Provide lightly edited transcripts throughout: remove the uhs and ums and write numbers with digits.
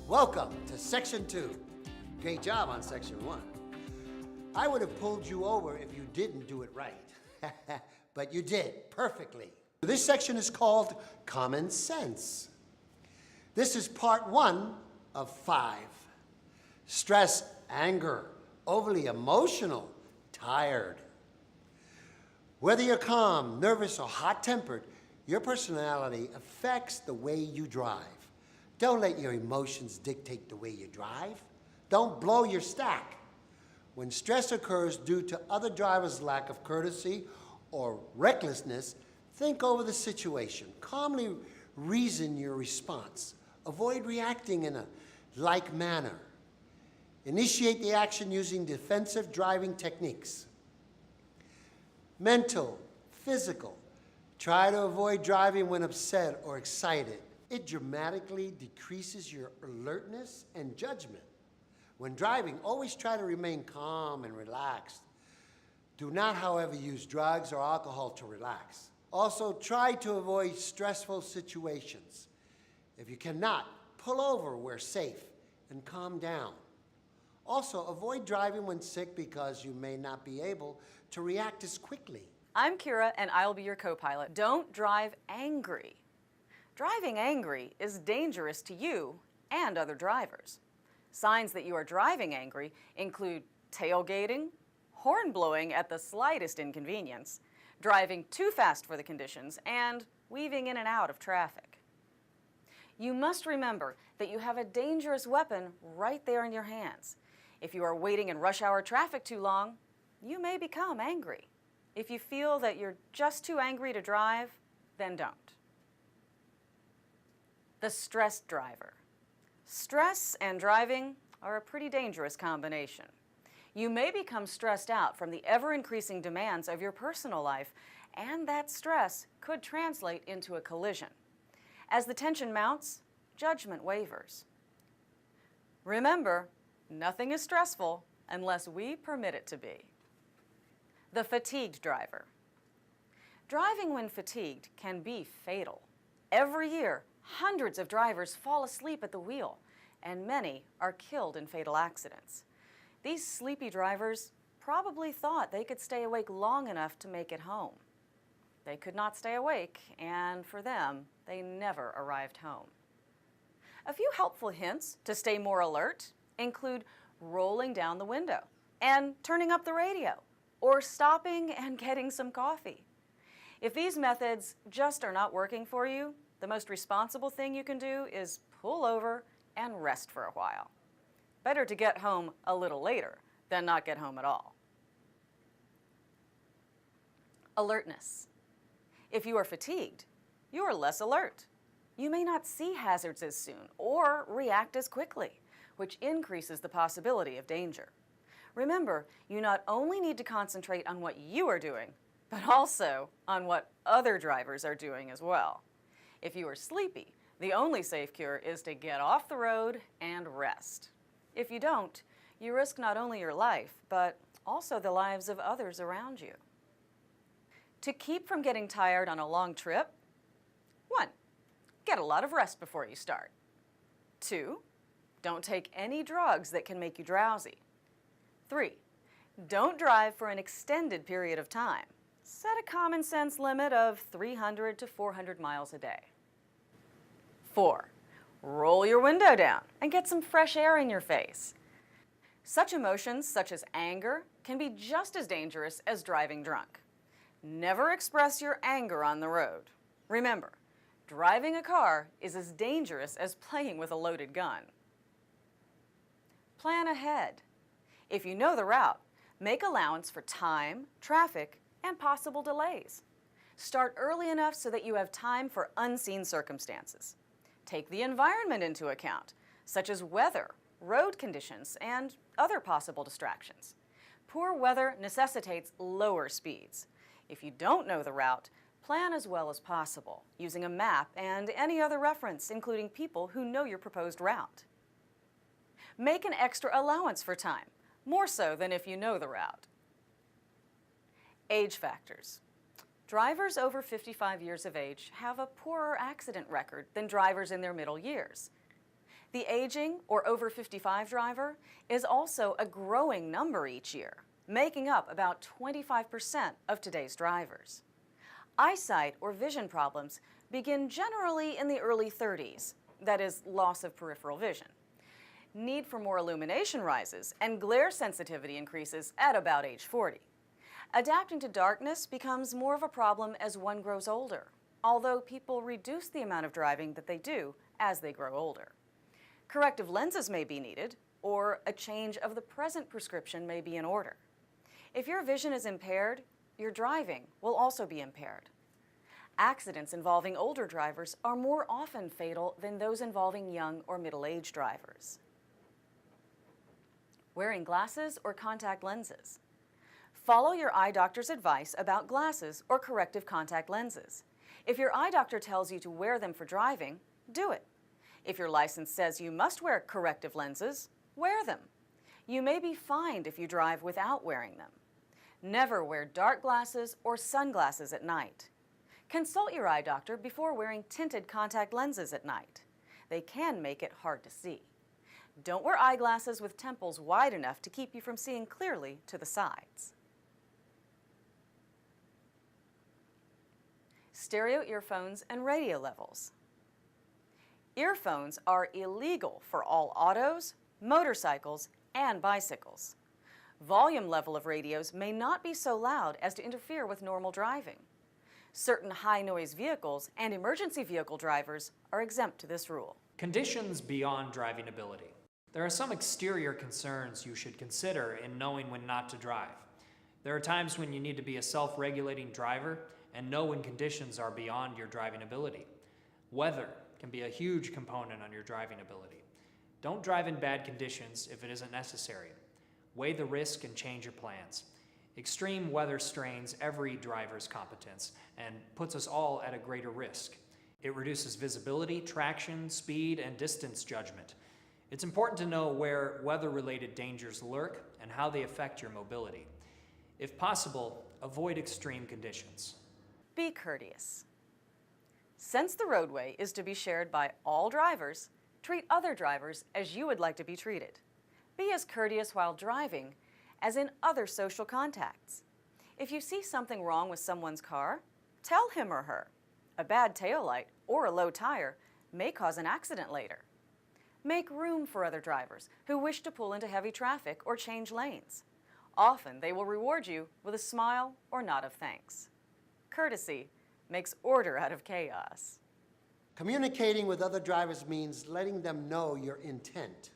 Welcome to Section 2. Great job on Section 1. I would have pulled you over if you didn't do it right. But you did, perfectly. This section is called Common Sense. This is part 1 of 5. Stress, anger, overly emotional, tired. Whether you're calm, nervous, or hot-tempered, your personality affects the way you drive. Don't let your emotions dictate the way you drive. Don't blow your stack. When stress occurs due to other drivers' lack of courtesy or recklessness, think over the situation. Calmly reason your response. Avoid reacting in a like manner. Initiate the action using defensive driving techniques. Mental, physical. Try to avoid driving when upset or excited. It dramatically decreases your alertness and judgment. When driving, always try to remain calm and relaxed. Do not, however, use drugs or alcohol to relax. Also, try to avoid stressful situations. If you cannot, pull over where safe and calm down. Also, avoid driving when sick because you may not be able to react as quickly. I'm Kira, and I'll be your co-pilot. Don't drive angry. Driving angry is dangerous to you and other drivers. Signs that you are driving angry include tailgating, horn blowing at the slightest inconvenience, driving too fast for the conditions, and weaving in and out of traffic. You must remember that you have a dangerous weapon right there in your hands. If you are waiting in rush hour traffic too long, you may become angry. If you feel that you're just too angry to drive, then don't. The stressed driver. Stress and driving are a pretty dangerous combination. You may become stressed out from the ever-increasing demands of your personal life, and that stress could translate into a collision. As the tension mounts, judgment wavers. Remember, nothing is stressful unless we permit it to be. The fatigued driver. Driving when fatigued can be fatal. Every year, hundreds of drivers fall asleep at the wheel, and many are killed in fatal accidents. These sleepy drivers probably thought they could stay awake long enough to make it home. They could not stay awake, and for them, they never arrived home. A few helpful hints to stay more alert include rolling down the window and turning up the radio, or stopping and getting some coffee. If these methods just are not working for you, the most responsible thing you can do is pull over and rest for a while. Better to get home a little later than not get home at all. Alertness. If you are fatigued, you are less alert. You may not see hazards as soon or react as quickly, which increases the possibility of danger. Remember, you not only need to concentrate on what you are doing, but also on what other drivers are doing as well. If you are sleepy, the only safe cure is to get off the road and rest. If you don't, you risk not only your life, but also the lives of others around you. To keep from getting tired on a long trip, 1. Get a lot of rest before you start. 2. Don't take any drugs that can make you drowsy. 3. Don't drive for an extended period of time. Set a common sense limit of 300 to 400 miles a day. 4. Roll your window down and get some fresh air in your face. Such emotions, such as anger, can be just as dangerous as driving drunk. Never express your anger on the road. Remember, driving a car is as dangerous as playing with a loaded gun. Plan ahead. If you know the route, make allowance for time, traffic, and possible delays. Start early enough so that you have time for unseen circumstances. Take the environment into account, such as weather, road conditions, and other possible distractions. Poor weather necessitates lower speeds. If you don't know the route, plan as well as possible, using a map and any other reference, including people who know your proposed route. Make an extra allowance for time, more so than if you know the route. Age factors. Drivers over 55 years of age have a poorer accident record than drivers in their middle years. The aging or over 55 driver is also a growing number each year, making up about 25% of today's drivers. Eyesight or vision problems begin generally in the early 30s, that is, loss of peripheral vision. Need for more illumination rises and glare sensitivity increases at about age 40. Adapting to darkness becomes more of a problem as one grows older, although people reduce the amount of driving that they do as they grow older. Corrective lenses may be needed, or a change of the present prescription may be in order. If your vision is impaired, your driving will also be impaired. Accidents involving older drivers are more often fatal than those involving young or middle-aged drivers. Wearing glasses or contact lenses. Follow your eye doctor's advice about glasses or corrective contact lenses. If your eye doctor tells you to wear them for driving, do it. If your license says you must wear corrective lenses, wear them. You may be fined if you drive without wearing them. Never wear dark glasses or sunglasses at night. Consult your eye doctor before wearing tinted contact lenses at night. They can make it hard to see. Don't wear eyeglasses with temples wide enough to keep you from seeing clearly to the sides. Stereo earphones and radio levels. Earphones are illegal for all autos, motorcycles, and bicycles. Volume level of radios may not be so loud as to interfere with normal driving. Certain high-noise vehicles and emergency vehicle drivers are exempt to this rule. Conditions beyond driving ability. There are some exterior concerns you should consider in knowing when not to drive. There are times when you need to be a self-regulating driver and know when conditions are beyond your driving ability. Weather can be a huge component on your driving ability. Don't drive in bad conditions if it isn't necessary. Weigh the risk and change your plans. Extreme weather strains every driver's competence and puts us all at a greater risk. It reduces visibility, traction, speed, and distance judgment. It's important to know where weather-related dangers lurk and how they affect your mobility. If possible, avoid extreme conditions. Be courteous. Since the roadway is to be shared by all drivers, treat other drivers as you would like to be treated. Be as courteous while driving as in other social contacts. If you see something wrong with someone's car, tell him or her. A bad taillight or a low tire may cause an accident later. Make room for other drivers who wish to pull into heavy traffic or change lanes. Often they will reward you with a smile or nod of thanks. Courtesy makes order out of chaos. Communicating with other drivers means letting them know your intent.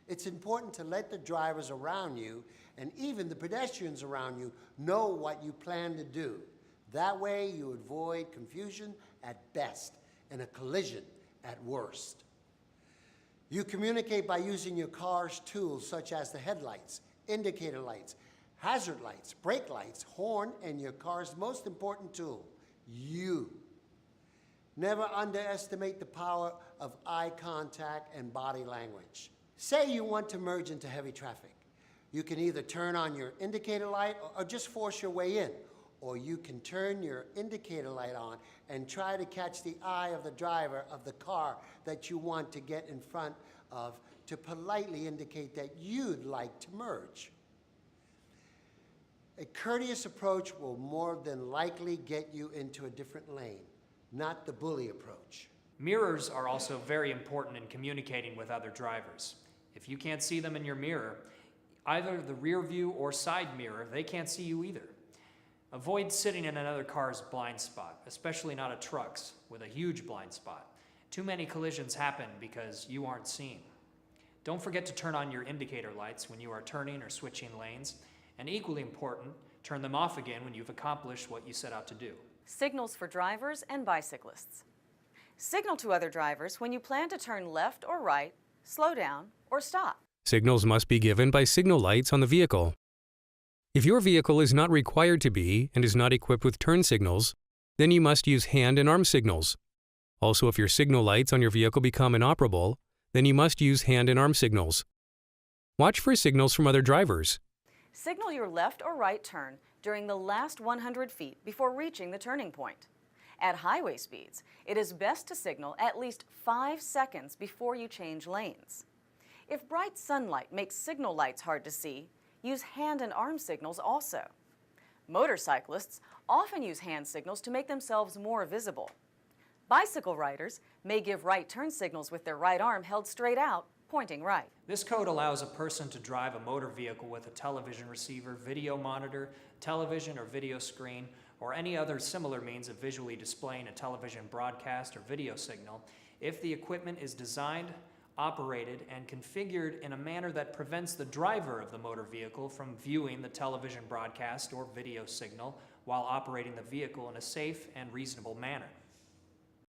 It's important to let the drivers around you and even the pedestrians around you know what you plan to do. That way you avoid confusion at best and a collision at worst. You communicate by using your car's tools such as the headlights, indicator lights, hazard lights, brake lights, horn, and your car's most important tool, you. Never underestimate the power of eye contact and body language. Say you want to merge into heavy traffic. You can either turn on your indicator light or just force your way in, or you can turn your indicator light on and try to catch the eye of the driver of the car that you want to get in front of to politely indicate that you'd like to merge. A courteous approach will more than likely get you into a different lane, not the bully approach. Mirrors are also very important in communicating with other drivers. If you can't see them in your mirror, either the rear view or side mirror, they can't see you either. Avoid sitting in another car's blind spot, especially not a truck's with a huge blind spot. Too many collisions happen because you aren't seen. Don't forget to turn on your indicator lights when you are turning or switching lanes, and equally important, turn them off again when you've accomplished what you set out to do. Signals for drivers and bicyclists. Signal to other drivers when you plan to turn left or right, slow down, or stop. Signals must be given by signal lights on the vehicle. If your vehicle is not required to be and is not equipped with turn signals, then you must use hand and arm signals. Also, if your signal lights on your vehicle become inoperable, then you must use hand and arm signals. Watch for signals from other drivers. Signal your left or right turn during the last 100 feet before reaching the turning point. At highway speeds, it is best to signal at least 5 seconds before you change lanes. If bright sunlight makes signal lights hard to see, use hand and arm signals also. Motorcyclists often use hand signals to make themselves more visible. Bicycle riders may give right turn signals with their right arm held straight out, pointing right. This code allows a person to drive a motor vehicle with a television receiver, video monitor, television or video screen, or any other similar means of visually displaying a television broadcast or video signal if the equipment is designed, operated, and configured in a manner that prevents the driver of the motor vehicle from viewing the television broadcast or video signal while operating the vehicle in a safe and reasonable manner.